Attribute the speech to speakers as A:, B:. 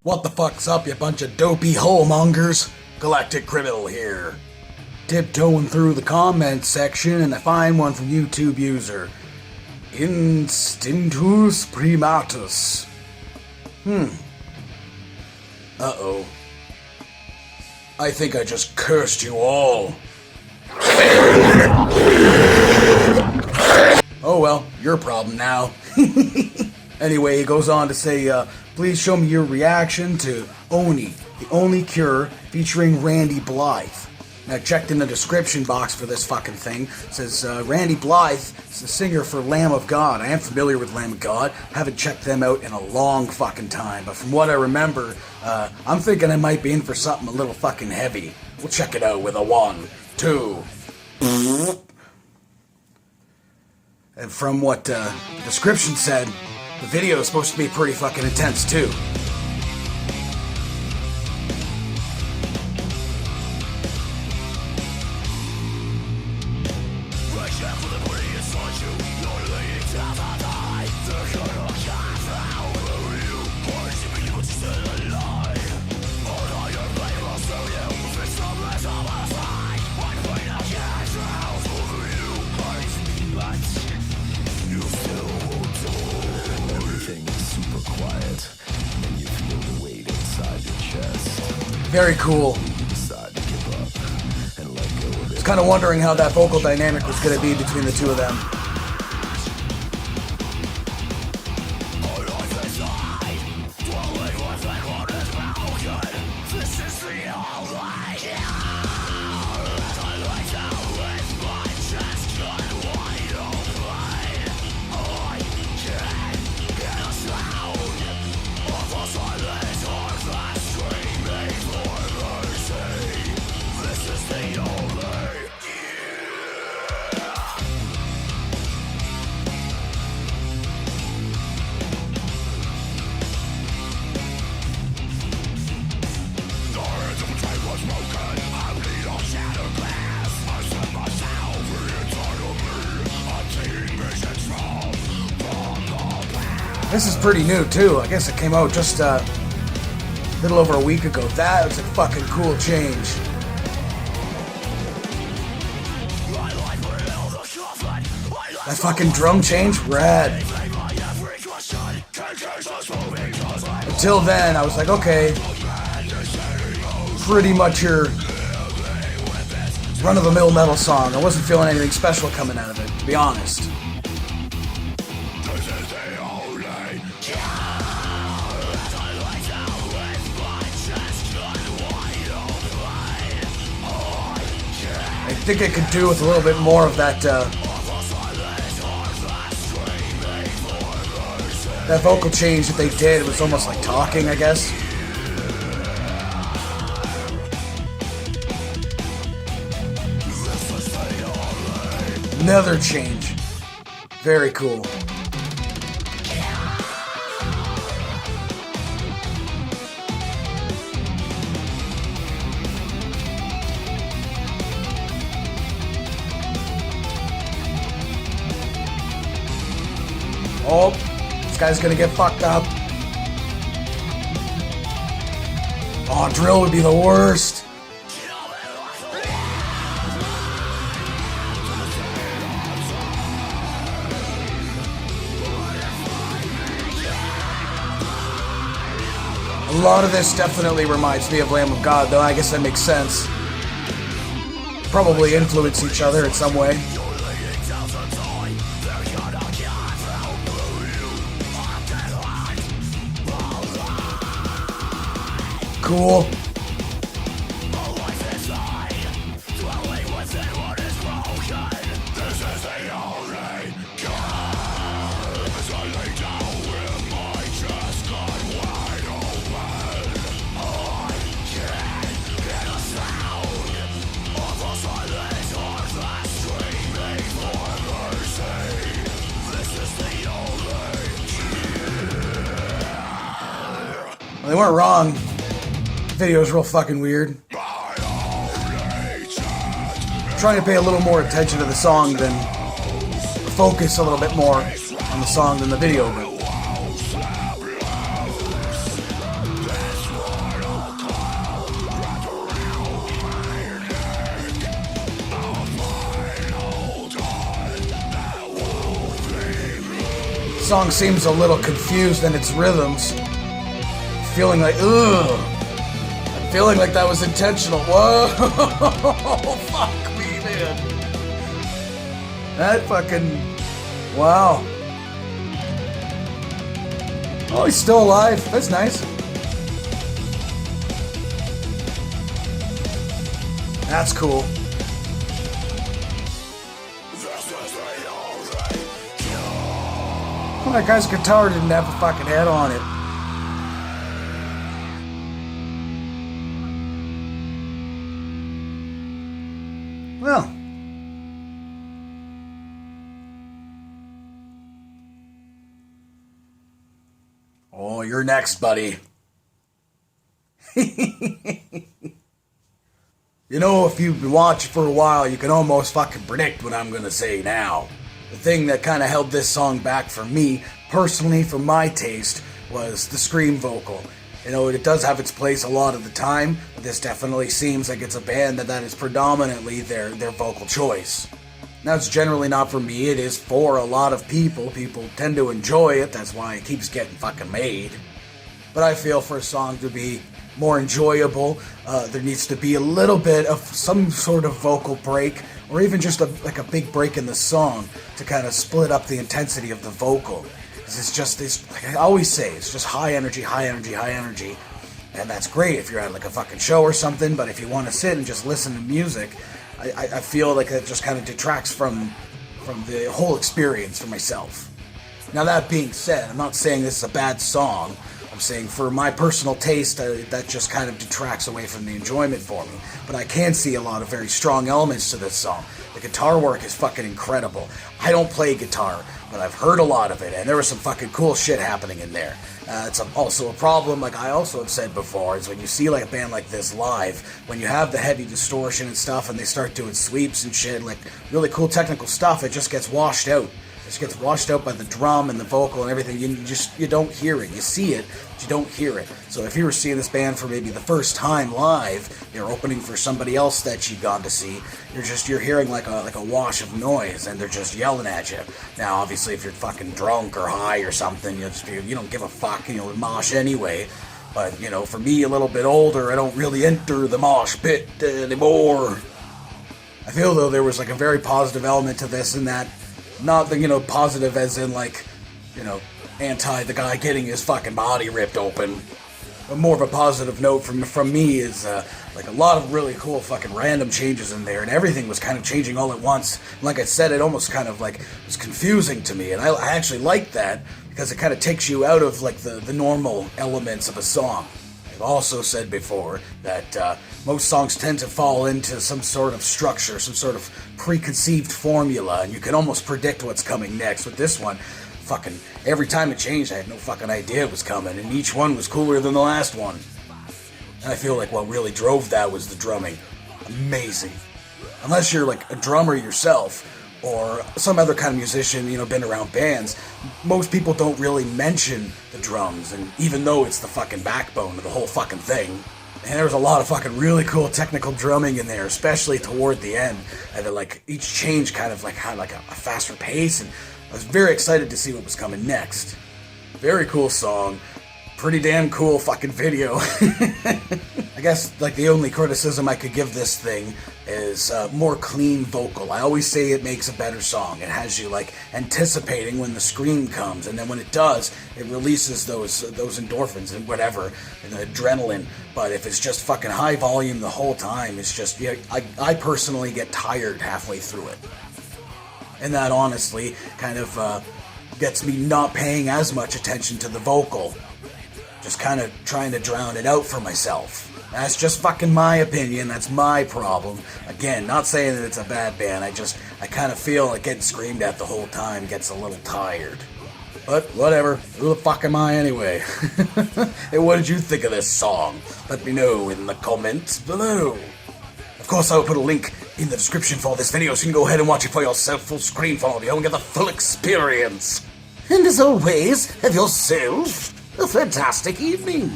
A: What the fuck's up, you bunch of dopey holemongers? Galactic Criminal here. Tiptoeing through the comments section, and I find one from YouTube user. Instintus primatus. Uh-oh. I think I just cursed you all. Oh well, your problem now. Anyway, he goes on to say, please show me your reaction to ONI, the only cure, featuring Randy Blythe. Now, I checked in the description box for this fucking thing. It says, Randy Blythe is the singer for Lamb of God. I am familiar with Lamb of God. Haven't checked them out in a long fucking time. But from what I remember, I'm thinking I might be in for something a little fucking heavy. We'll check it out with a 1, 2. And from what the description said, the video is supposed to be pretty fucking intense too. Very cool. I was kind of wondering how that vocal dynamic was going to be between the two of them. This is pretty new too. I guess it came out just a little over a week ago. That was a fucking cool change. That fucking drum change, rad. Until then, I was like, okay, pretty much your run-of-the-mill metal song. I wasn't feeling anything special coming out of it, to be honest. I think I could do with a little bit more of that that vocal change that they did. It was almost like talking, I guess. Another change. Very cool. Oh, this guy's gonna get fucked up. Oh, drill would be the worst. A lot of this definitely reminds me of Lamb of God, though I guess that makes sense. Probably influence each other in some way. Cool. Well, they weren't wrong. The video is real fucking weird. Trying to pay a little more attention to the song than focus a little bit more on the song than the video. But song seems a little confused in its rhythms. Feeling like, ugh. I'm feeling like that was intentional. Whoa! Fuck me, man. That fucking... Wow. Oh, he's still alive. That's nice. That's cool. Well, that guy's guitar didn't have a fucking head on it. Well. Oh, you're next, buddy. You know, if you've been watching for a while, you can almost fucking predict what I'm gonna say now. The thing that kind of held this song back for me, personally, for my taste, was the scream vocal. You know, it does have its place a lot of the time, but this definitely seems like it's a band that is predominantly their vocal choice. Now, it's generally not for me, it is for a lot of people. People tend to enjoy it, that's why it keeps getting fucking made. But I feel for a song to be more enjoyable, there needs to be a little bit of some sort of vocal break, or even just a big break in the song to kind of split up the intensity of the vocal. It's like I always say, it's just high energy, high energy, high energy. And that's great if you're at like a fucking show or something, but if you want to sit and just listen to music, I feel like it just kind of detracts from the whole experience for myself. Now, that being said, I'm not saying this is a bad song. I'm saying for my personal taste, that just kind of detracts away from the enjoyment for me. But I can see a lot of very strong elements to this song. The guitar work is fucking incredible. I don't play guitar, but I've heard a lot of it, and there was some fucking cool shit happening in there. It's also a problem, like I also have said before, is when you see like a band like this live, when you have the heavy distortion and stuff, and they start doing sweeps and shit, like really cool technical stuff, it just gets washed out. It just gets washed out by the drum and the vocal and everything. You don't hear it. You see it, but you don't hear it. So if you were seeing this band for maybe the first time live, you're opening for somebody else that you've gone to see, you're hearing like a wash of noise, and they're just yelling at you. Now, obviously, if you're fucking drunk or high or something, you don't give a fuck, and you'll mosh anyway. But, you know, for me, a little bit older, I don't really enter the mosh pit anymore. I feel, though, there was like a very positive element to this, in that, not the, positive as in like, anti the guy getting his fucking body ripped open. But more of a positive note from me is like a lot of really cool fucking random changes in there, and everything was kind of changing all at once. And like I said, it almost kind of like was confusing to me, and I actually liked that because it kind of takes you out of like the normal elements of a song. I've also said before that most songs tend to fall into some sort of structure, some sort of preconceived formula, and you can almost predict what's coming next. With this one, fucking every time it changed, I had no fucking idea it was coming, and each one was cooler than the last one. And I feel like what really drove that was the drumming. Amazing. Unless you're like a drummer yourself, or some other kind of musician, been around bands, most people don't really mention the drums, and even though it's the fucking backbone of the whole fucking thing. And there was a lot of fucking really cool technical drumming in there, especially toward the end. And then like each change kind of had like a faster pace, and I was very excited to see what was coming next. Very cool song. Pretty damn cool fucking video. I guess like the only criticism I could give this thing is more clean vocal. I always say it makes a better song. It has you like anticipating when the scream comes, and then when it does, it releases those endorphins and whatever, and the adrenaline. But if it's just fucking high volume the whole time, it's just, I personally get tired halfway through it. And that honestly kind of gets me not paying as much attention to the vocal. Just kind of trying to drown it out for myself. That's just fucking my opinion. That's my problem. Again, not saying that it's a bad band. I kind of feel like getting screamed at the whole time gets a little tired. But whatever. Who the fuck am I anyway? Hey, what did you think of this song? Let me know in the comments below. Of course, I will put a link in the description for this video, so you can go ahead and watch it for yourself, full screen for audio, and get the full experience. And as always, have yourself a fantastic evening.